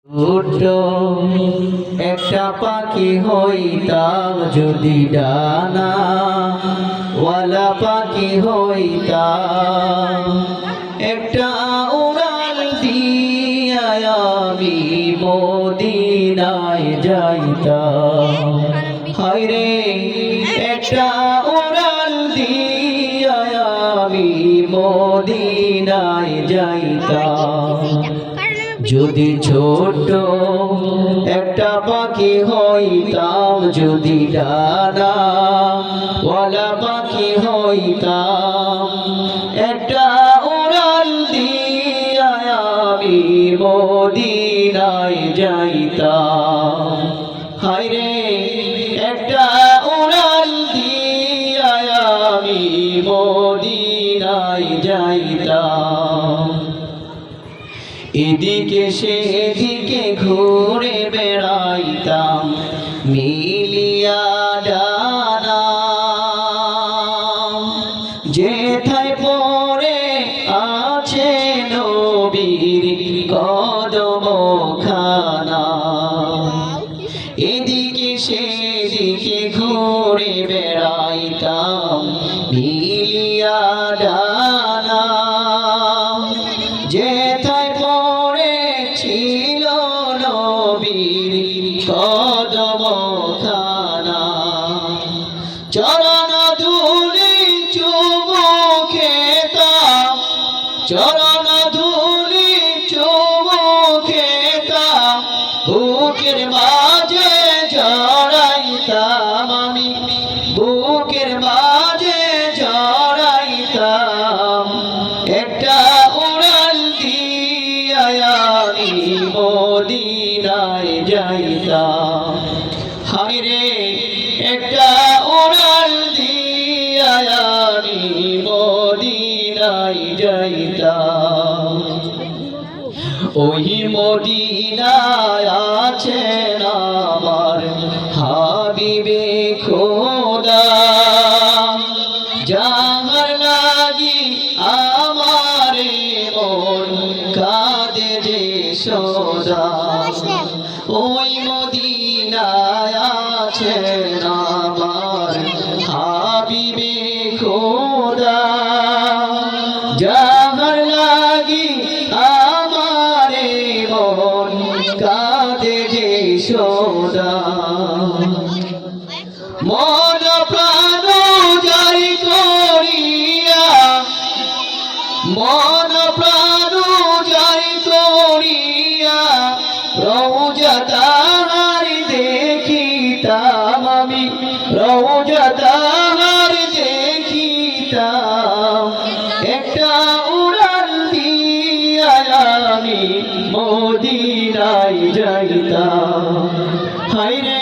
ছোট্ট একটা পাখি হইতাম যদি ডানা ওয়ালা পাখি হইতাম, একটা উড়াল দিয়া আমি মদিনায় যাইতাম। হায়রে একটা উড়াল দিয়া আমি মদিনায় যাইতাম। যদি ছোট একটা পাখি হইতাম, যদি ডানা ওয়ালা পাখি হইতাম, একটা উড়াল দিয়া আমি মদিনায় যাইতাম। হায়রে একটা উড়াল দিয়া আমি মদিনায় যাইতাম। এদিকে সেদিকে ঘুরে বেড়াইতাম মিলিয়া ডানা, যেথায় পড়ে আছে নবীর কদমখানা। এদিকে সেদিকে ঘুরে বেড়াইতাম মিলিয়া ডানা, যেথায় ছিল নবীর কদমখানা। চরণ ধুলি চুমু খেতাম, চরণ ধুলি চুমু খেতাম, বুকের মাঝে জড়াইতাম আমি, বুকের মাঝে জড়াইতাম। একটা উড়াল দিয়া আমি মদিনায় যাইতাম। হায়রে একটা উড়াল দিয়া আমি মদিনায় যাইতাম। ওই মদিনায় আছেন আমার হাবিবে খোদা, যাহার লাগি আমার মন কাঁদে যে সদা। ওই মদিনায় আছেন আমার হাবিবে খোদা, যাহার লাগি আমার মন কাঁদে যে সদা। মন প্রাণ জারি করিয়া, মন প্রাণ জারি করিয়া রওজা তাহার দেখিতাম আমি, রওজা তাহার দেখিতাম। একটা উড়াল দিয়া আমি মদিনায় যাইতাম। হায়রে